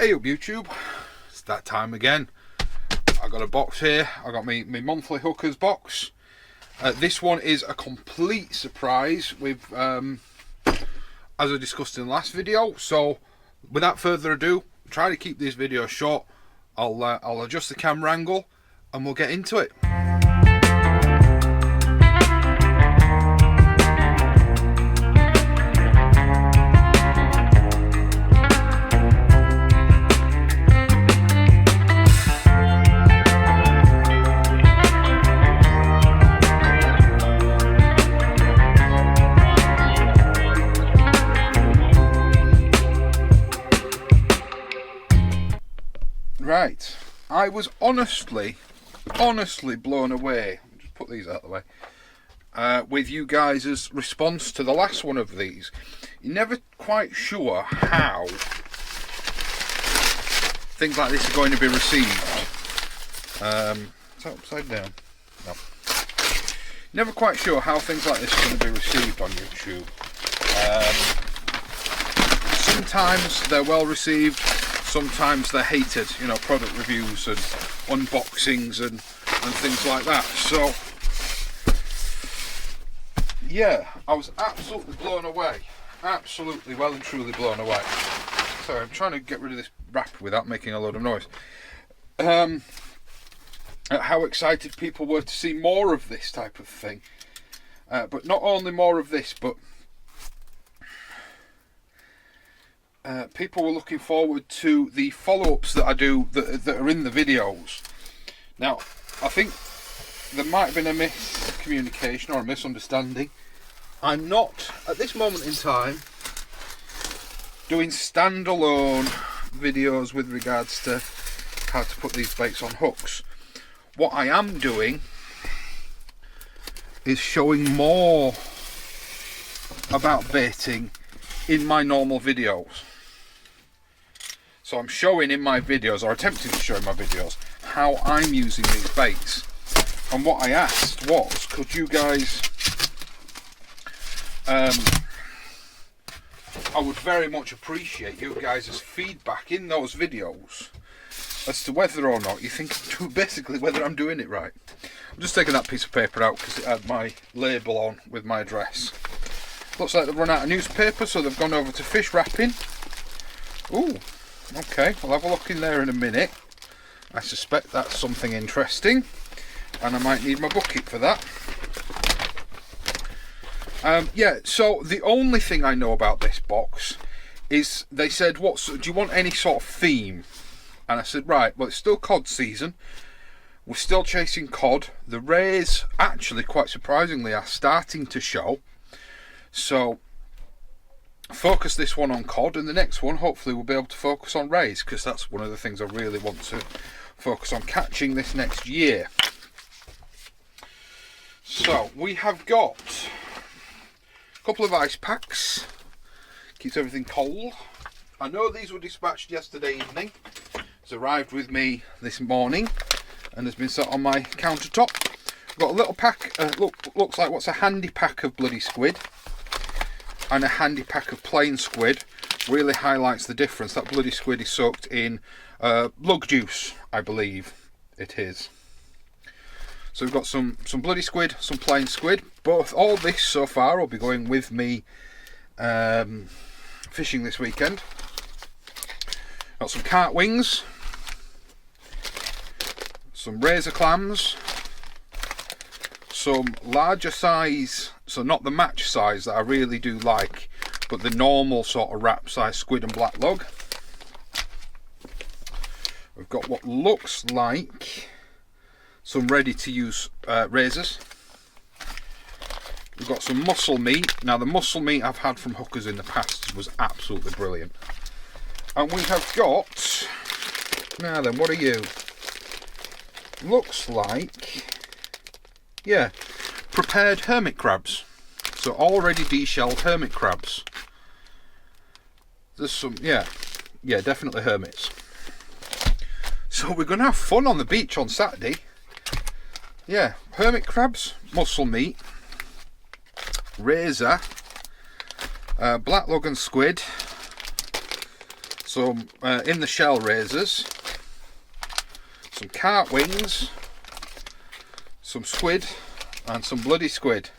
Hey up YouTube, it's that time again. I got a box here. I got my monthly hookers box. This one is a complete surprise with as I discussed in the last video. So without further ado, try to keep this video short. I'll adjust the camera angle and we'll get into it. Right, I was honestly blown away. I'll just put these out of the way. With you guys' response to the last one of these. You're never quite sure how things like this are going to be received. Is that upside down? No. Never quite sure how things like this are going to be received on YouTube. Sometimes they're well received. Sometimes they're hated, you know, product reviews and unboxings and things like that. So, yeah, I was absolutely blown away. Absolutely well and truly blown away. Sorry, I'm trying to get rid of this wrap without making a load of noise. At how excited people were to see more of this type of thing. But not only more of this, but people were looking forward to the follow-ups that I do that are in the videos. Now, I think there might have been a miscommunication or a misunderstanding. I'm not, at this moment in time, doing standalone videos with regards to how to put these baits on hooks. What I am doing is showing more about baiting in my normal videos. So I'm showing in my videos, or attempting to show in my videos, how I'm using these baits. And what I asked was, could you guys, I would very much appreciate you guys' feedback in those videos as to whether or not you think, basically whether I'm doing it right. I'm just taking that piece of paper out because it had my label on with my address. Looks like they've run out of newspaper, so they've gone over to fish wrapping. Ooh, okay, we'll have a look in there in a minute. I suspect that's something interesting, and I might need my bucket for that. Yeah, so the only thing I know about this box is they said, do you want any sort of theme? And I said, right, well, it's still cod season. We're still chasing cod. The rays, actually, quite surprisingly, are starting to show. So focus this one on cod, and the next one hopefully we'll be able to focus on rays, because that's one of the things I really want to focus on catching this next year. So we have got a couple of ice packs, keeps everything cold. I know these were dispatched yesterday evening. It's arrived with me this morning and has been set on my countertop. I've got a little pack, looks like what's a handy pack of bloody squid, and a handy pack of plain squid. Really highlights the difference. That bloody squid is soaked in lug juice, I believe it is. So we've got some bloody squid, some plain squid. All this so far will be going with me fishing this weekend. Got some cart wings, some razor clams, some larger size, so not the match size that I really do like, but the normal sort of wrap size squid and black lug. We've got what looks like some ready to use razors. We've got some mussel meat. Now the mussel meat I've had from hookers in the past was absolutely brilliant. And we have got, now then, what are you? Looks like, yeah, prepared hermit crabs. So already deshelled hermit crabs. There's some, yeah, definitely hermits. So we're going to have fun on the beach on Saturday. Yeah, hermit crabs, mussel meat, razor, black lug and squid, some in the shell razors, some carp wings, some squid, and some bloody squid.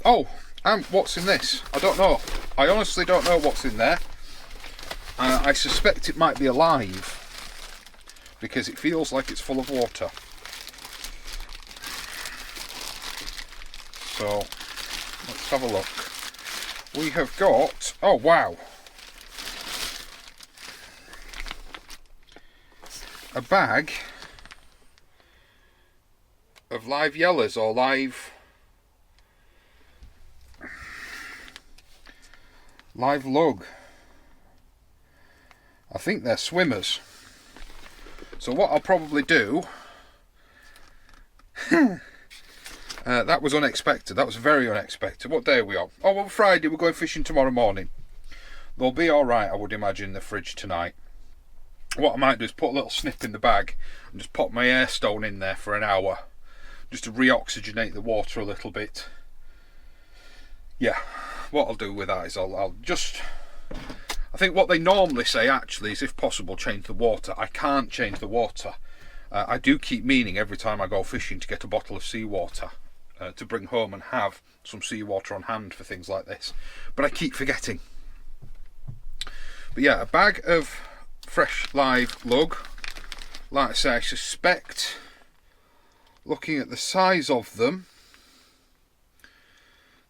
Oh, and what's in this? I don't know. I honestly don't know what's in there. I suspect it might be alive because it feels like it's full of water. So let's have a look. We have got, oh wow, a bag of live yellows or live lug. I think they're swimmers. So what I'll probably do, that was unexpected. That was very unexpected. What day are we on? Oh, well, Friday. We're going fishing tomorrow morning. They'll be alright, I would imagine, in the fridge tonight. What I might do is put a little snip in the bag and just pop my air stone in there for an hour, just to re-oxygenate the water a little bit. Yeah, what I'll do with that is I'll just... I think what they normally say actually is, if possible, change the water. I can't change the water. I do keep meaning every time I go fishing to get a bottle of seawater to bring home and have some seawater on hand for things like this. But I keep forgetting. But yeah, a bag of fresh live lug. Like I say, I suspect, looking at the size of them,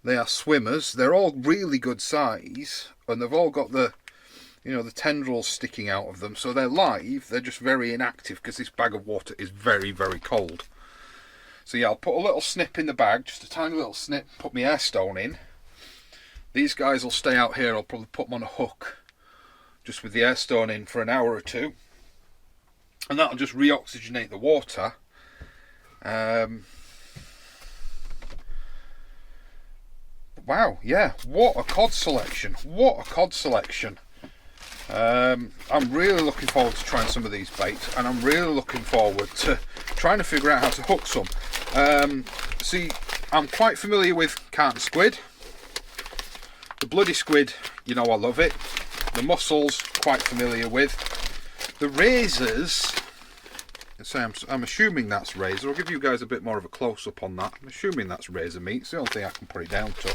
they are swimmers. They're all really good size, and they've all got the, you know, the tendrils sticking out of them. So they're live, they're just very inactive because this bag of water is very, very cold. So yeah, I'll put a little snip in the bag, just a tiny little snip, put my air stone in. These guys will stay out here. I'll probably put them on a hook, just with the air stone in for an hour or two. And that'll just re-oxygenate the water. Wow, yeah, what a cod selection. What a cod selection. I'm really looking forward to trying some of these baits, and I'm really looking forward to trying to figure out how to hook some. See, I'm quite familiar with carp and squid. The bloody squid, you know I love it. The mussels, quite familiar with. The razors, I'm assuming that's razor. I'll give you guys a bit more of a close-up on that. I'm assuming that's razor meat. It's the only thing I can put it down to.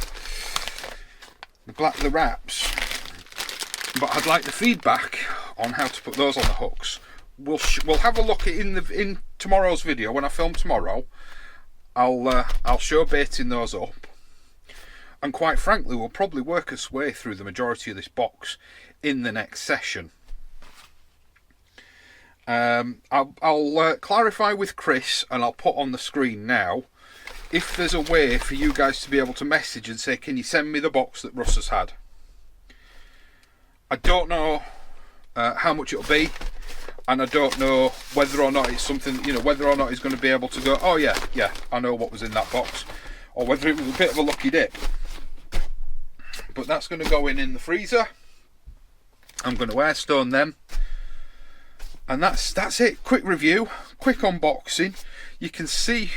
The wraps. But I'd like the feedback on how to put those on the hooks. We'll have a look in tomorrow's video. When I film tomorrow, I'll show baiting those up. And quite frankly, we'll probably work our way through the majority of this box in the next session. I'll clarify with Chris, and I'll put on the screen now, if there's a way for you guys to be able to message and say, can you send me the box that Russ has had? I don't know how much it'll be, and I don't know whether or not it's something, you know, whether or not he's going to be able to go, oh yeah, I know what was in that box, or whether it was a bit of a lucky dip. But that's going to go in the freezer. I'm going to air stone them. And that's it. Quick review, quick unboxing. You can see,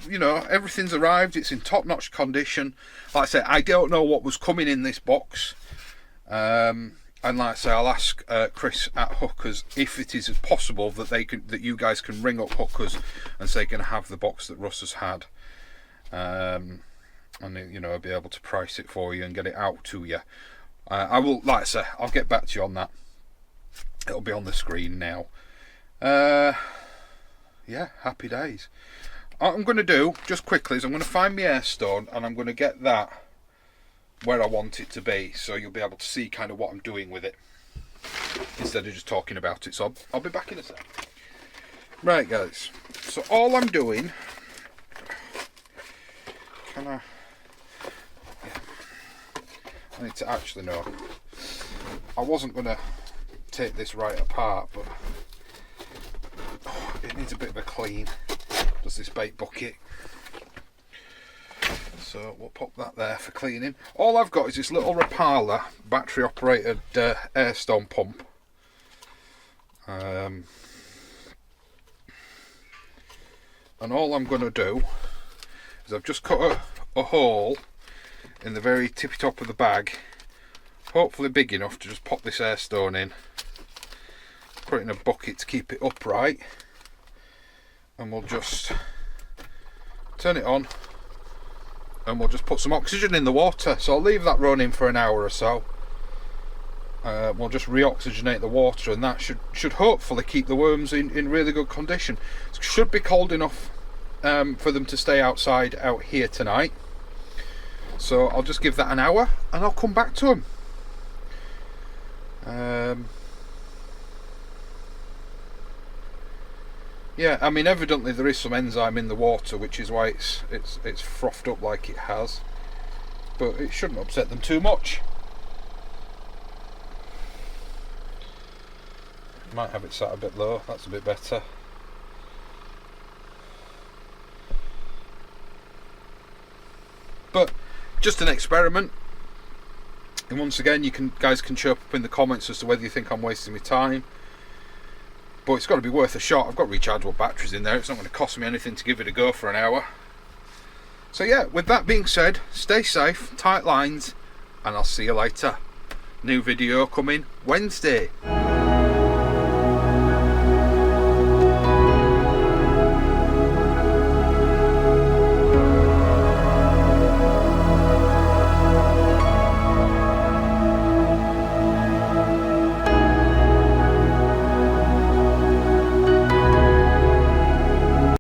you know, everything's arrived. It's in top-notch condition. Like I say, I don't know what was coming in this box. And like I say, I'll ask Chris at Hookers if it is possible that you guys can ring up Hookers and say, can I have the box that Russ has had, and you know, I'll be able to price it for you and get it out to you. I will, like I say, I'll get back to you on that. It'll be on the screen now. Yeah, happy days. What I'm going to do, just quickly, is I'm going to find my air stone and I'm going to get that where I want it to be, so you'll be able to see kind of what I'm doing with it instead of just talking about it. So I'll be back in a sec. Right guys, so all I'm doing, I need to actually know, I wasn't going to take this right apart, but it needs a bit of a clean, does this bait bucket. So we'll pop that there for cleaning. All I've got is this little Rapala battery operated air stone pump. And all I'm going to do is I've just cut a hole in the very tippy top of the bag hopefully big enough to just pop this air stone in, put it in a bucket to keep it upright, and we'll just turn it on and we'll just put some oxygen in the water. So I'll leave that running for an hour or so. We'll just re-oxygenate the water, and that should hopefully keep the worms in really good condition. It should be cold enough for them to stay outside out here tonight. So I'll just give that an hour and I'll come back to them. Yeah, I mean, evidently there is some enzyme in the water, which is why it's frothed up like it has, but it shouldn't upset them too much. Might have it sat a bit low, that's a bit better. But just an experiment, and once again guys can chirp up in the comments as to whether you think I'm wasting my time. But it's got to be worth a shot. I've got rechargeable batteries in there, it's not going to cost me anything to give it a go for an hour. So yeah, with that being said, stay safe, tight lines, and I'll see you later. New video coming Wednesday.